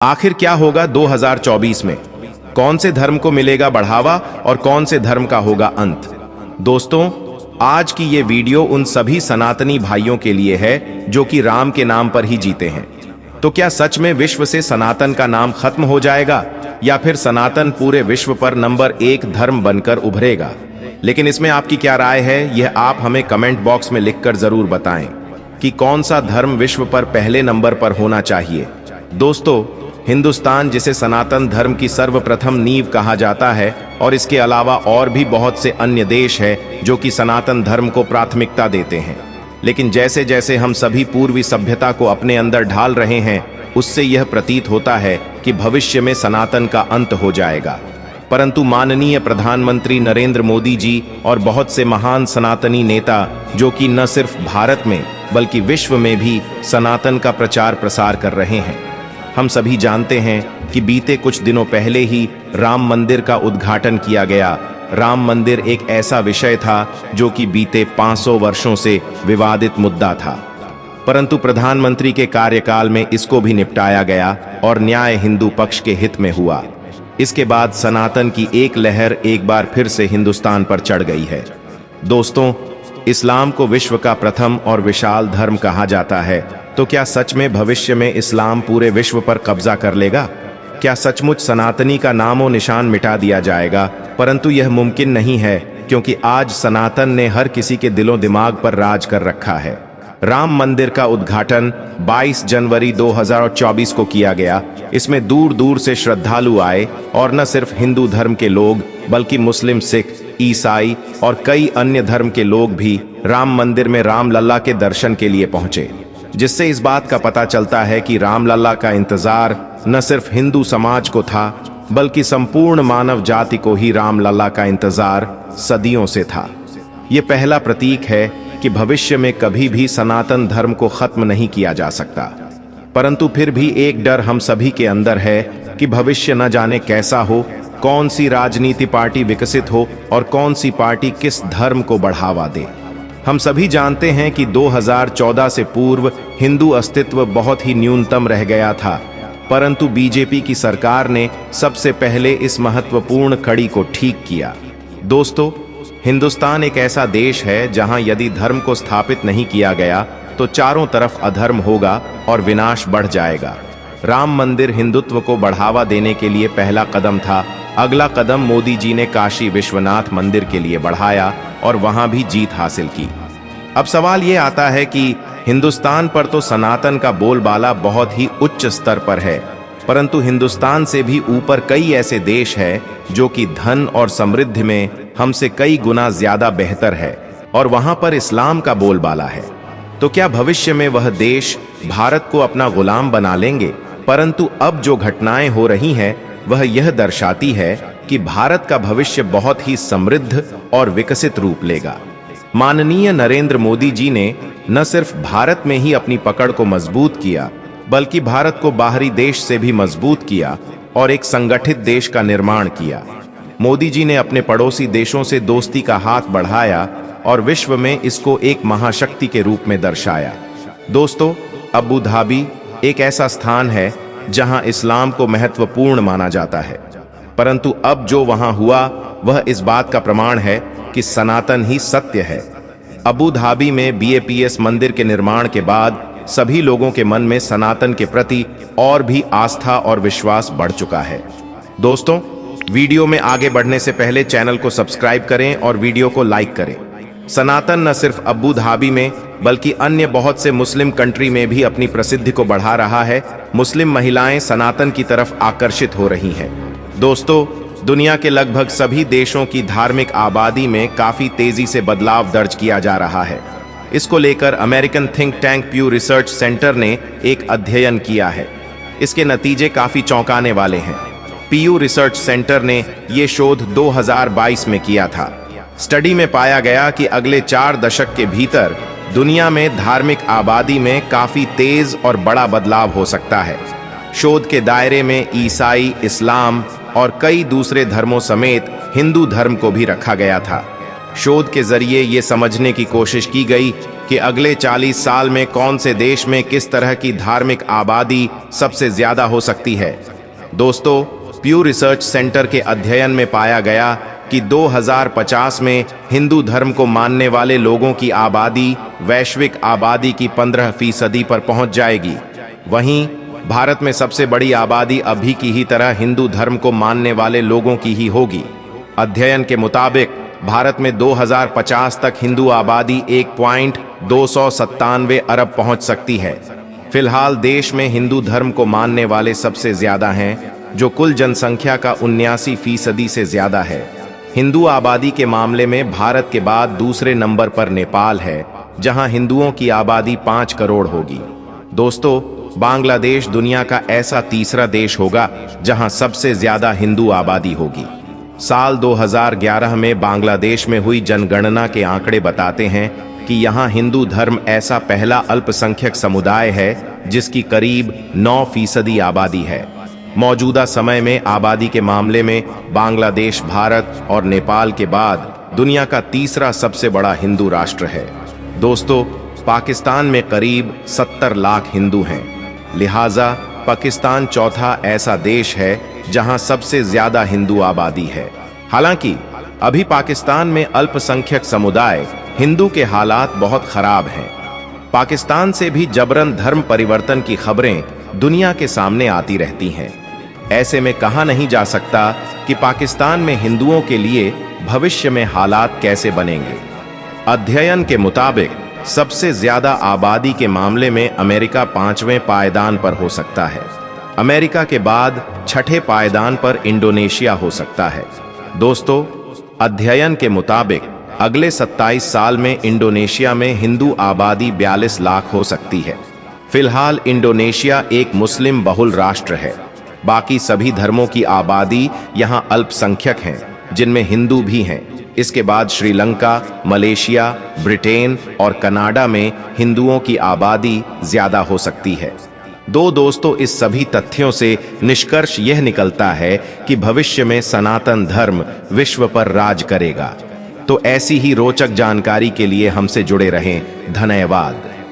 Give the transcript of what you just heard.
आखिर क्या होगा 2024 में? कौन से धर्म को मिलेगा बढ़ावा और कौन से धर्म का होगा अंत? दोस्तों, आज की ये वीडियो उन सभी सनातनी भाइयों के लिए है जो कि राम के नाम पर ही जीते हैं। तो क्या सच में विश्व से सनातन का नाम खत्म हो जाएगा या फिर सनातन पूरे विश्व पर नंबर 1 धर्म बनकर उभरेगा? लेकिन इसमें आपकी क्या राय है, यह आप हमें कमेंट बॉक्स में लिखकर जरूर बताएं कि कौन सा धर्म विश्व पर पहले नंबर पर होना चाहिए। दोस्तों, हिंदुस्तान, जिसे सनातन धर्म की सर्वप्रथम नींव कहा जाता है, और इसके अलावा और भी बहुत से अन्य देश हैं जो कि सनातन धर्म को प्राथमिकता देते हैं। लेकिन जैसे जैसे हम सभी पूर्वी सभ्यता को अपने अंदर ढाल रहे हैं, उससे यह प्रतीत होता है कि भविष्य में सनातन का अंत हो जाएगा। परंतु माननीय प्रधानमंत्री नरेंद्र मोदी जी और बहुत से महान सनातनी नेता, जो कि न सिर्फ भारत में बल्कि विश्व में भी सनातन का प्रचार प्रसार कर रहे हैं। हम सभी जानते हैं कि बीते कुछ दिनों पहले ही राम मंदिर का उद्घाटन किया गया। राम मंदिर एक ऐसा विषय था जो कि बीते 500 वर्षों से विवादित मुद्दा था, परंतु प्रधानमंत्री के कार्यकाल में इसको भी निपटाया गया और न्याय हिंदू पक्ष के हित में हुआ। इसके बाद सनातन की एक लहर एक बार फिर से हिंदुस्तान पर चढ़ गई है। दोस्तों, इस्लाम को विश्व का प्रथम और विशाल धर्म कहा जाता है, तो क्या सच में भविष्य में इस्लाम पूरे विश्व पर कब्जा कर लेगा? क्या सचमुच सनातनी का नामो निशान मिटा दिया जाएगा? परंतु यह मुमकिन नहीं है, क्योंकि आज सनातन ने हर किसी के दिलों दिमाग पर राज कर रखा है। राम मंदिर का उद्घाटन 22 जनवरी 2024 को किया गया। इसमें दूर दूर से श्रद्धालु आए और न सिर्फ हिंदू धर्म के लोग बल्कि मुस्लिम, सिख, ईसाई और कई अन्य धर्म के लोग भी राम मंदिर में रामलला के दर्शन के लिए पहुंचे, जिससे इस बात का पता चलता है कि रामलला का इंतजार न सिर्फ हिंदू समाज को था बल्कि संपूर्ण मानव जाति को ही रामलला का इंतजार सदियों से था। ये पहला प्रतीक है कि भविष्य में कभी भी सनातन धर्म को खत्म नहीं किया जा सकता। परंतु फिर भी एक डर हम सभी के अंदर है कि भविष्य न जाने कैसा हो, कौन सी राजनीति पार्टी विकसित हो और कौन सी पार्टी किस धर्म को बढ़ावा दे। हम सभी जानते हैं कि 2014 से पूर्व हिंदू अस्तित्व बहुत ही न्यूनतम रह गया था, परंतु बीजेपी की सरकार ने सबसे पहले इस महत्वपूर्ण कड़ी को ठीक किया। दोस्तों, हिंदुस्तान एक ऐसा देश है जहां यदि धर्म को स्थापित नहीं किया गया तो चारों तरफ अधर्म होगा और विनाश बढ़ जाएगा। राम मंदिर हिंदुत्व को बढ़ावा देने के लिए पहला कदम था। अगला कदम मोदी जी ने काशी विश्वनाथ मंदिर के लिए बढ़ाया और वहां भी जीत हासिल की। अब सवाल ये आता है कि हिंदुस्तान पर तो सनातन का बोलबाला बहुत ही उच्च स्तर पर है, परंतु हिंदुस्तान से भी ऊपर कई ऐसे देश हैं जो कि धन और समृद्धि में हमसे कई गुना ज्यादा बेहतर है और वहां पर इस्लाम का बोलबाला है। तो क्या भविष्य में वह देश भारत को अपना गुलाम बना लेंगे? परंतु अब जो घटनाएं हो रही हैं वह यह दर्शाती है कि भारत का भविष्य बहुत ही समृद्ध और विकसित रूप लेगा। माननीय नरेंद्र मोदी जी ने न सिर्फ भारत में ही अपनी पकड़ को मजबूत किया बल्कि भारत को बाहरी देश से भी मजबूत किया और एक संगठित देश का निर्माण किया। मोदी जी ने अपने पड़ोसी देशों से दोस्ती का हाथ बढ़ाया और विश्व में इसको एक महाशक्ति के रूप में दर्शाया। दोस्तों, अबू धाबी एक ऐसा स्थान है जहां इस्लाम को महत्वपूर्ण माना जाता है, परंतु अब जो वहां हुआ वह इस बात का प्रमाण है कि सनातन ही सत्य है। अबू धाबी में BAPS मंदिर के निर्माण के बाद सभी लोगों के मन में सनातन के प्रति और भी आस्था और विश्वास बढ़ चुका है। दोस्तों, वीडियो में आगे बढ़ने से पहले चैनल को सब्सक्राइब करें और वीडियो को लाइक करें। सनातन न सिर्फ अबू धाबी में बल्कि अन्य बहुत से मुस्लिम कंट्री में भी अपनी प्रसिद्धि को बढ़ा रहा है। मुस्लिम महिलाएं सनातन की तरफ आकर्षित हो रही हैं। दोस्तों, दुनिया के लगभग सभी देशों की धार्मिक आबादी में काफी तेजी से बदलाव दर्ज किया जा रहा है। इसको लेकर American think tank प्यू research centre ने एक अध्ययन किया है। इसके नतीजे काफी चौंकाने वाले हैं। पीयू रिसर्च सेंटर ने ये शोध 2022 में किया था। स्टडी में पाया गया कि अगले 4 दशक के भीतर दुनिया में धार्मिक आबादी में काफी तेज और बड़ा बदलाव हो सकता है। शोध के दायरे में ईसाई, इस्लाम और कई दूसरे धर्मों समेत हिंदू धर्म को भी रखा गया था। शोध के जरिए ये समझने की कोशिश की गई कि अगले 40 साल में कौन से देश में किस तरह की धार्मिक आबादी सबसे ज्यादा हो सकती है। दोस्तों, प्यू रिसर्च सेंटर के अध्ययन में पाया गया कि 2050 में हिंदू धर्म को मानने वाले लोगों की आबादी वैश्विक आबादी की 15% पर पहुंच जाएगी। वहीं भारत में सबसे बड़ी आबादी अभी की ही तरह हिंदू धर्म को मानने वाले लोगों की ही होगी। अध्ययन के मुताबिक भारत में 2050 तक हिंदू आबादी 1.297 अरब पहुंच सकती है। फिलहाल देश में हिंदू धर्म को मानने वाले सबसे ज्यादा हैं, जो कुल जनसंख्या का 79% से ज्यादा है। हिंदू आबादी के मामले में भारत के बाद दूसरे नंबर पर नेपाल है, जहां हिंदुओं की आबादी 5 करोड़ होगी। दोस्तों, बांग्लादेश दुनिया का ऐसा तीसरा देश होगा जहां सबसे ज्यादा हिंदू आबादी होगी। साल 2011 में बांग्लादेश में हुई जनगणना के आंकड़े बताते हैं कि यहां हिंदू धर्म ऐसा पहला अल्पसंख्यक समुदाय है जिसकी करीब 9% आबादी है। मौजूदा समय में आबादी के मामले में बांग्लादेश भारत और नेपाल के बाद दुनिया का तीसरा सबसे बड़ा हिंदू राष्ट्र है। दोस्तों, पाकिस्तान में करीब 70 लाख हिंदू हैं। लिहाजा पाकिस्तान चौथा ऐसा देश है जहां सबसे ज्यादा हिंदू आबादी है। हालांकि अभी पाकिस्तान में अल्पसंख्यक समुदाय हिंदू के हालात बहुत खराब हैं। पाकिस्तान से भी जबरन धर्म परिवर्तन की खबरें दुनिया के सामने आती रहती हैं। ऐसे में कहा नहीं जा सकता कि पाकिस्तान में हिंदुओं के लिए भविष्य में हालात कैसे बनेंगे। अध्ययन के मुताबिक सबसे ज्यादा आबादी के मामले में अमेरिका 5वें पायदान पर हो सकता है। अमेरिका के बाद 6ठे पायदान पर इंडोनेशिया हो सकता है। दोस्तों, अध्ययन के मुताबिक अगले 27 साल में इंडोनेशिया में हिंदू आबादी 42 लाख हो सकती है। फिलहाल इंडोनेशिया एक मुस्लिम बहुल राष्ट्र है। बाकी सभी धर्मों की आबादी यहाँ अल्पसंख्यक हैं, जिनमें हिंदू भी हैं। इसके बाद श्रीलंका, मलेशिया, ब्रिटेन और कनाडा में हिंदुओं की आबादी ज्यादा हो सकती है। दोस्तों, इस सभी तथ्यों से निष्कर्ष यह निकलता है कि भविष्य में सनातन धर्म विश्व पर राज करेगा। तो ऐसी ही रोचक जानकारी के लिए हमसे जुड़े रहें। धन्यवाद।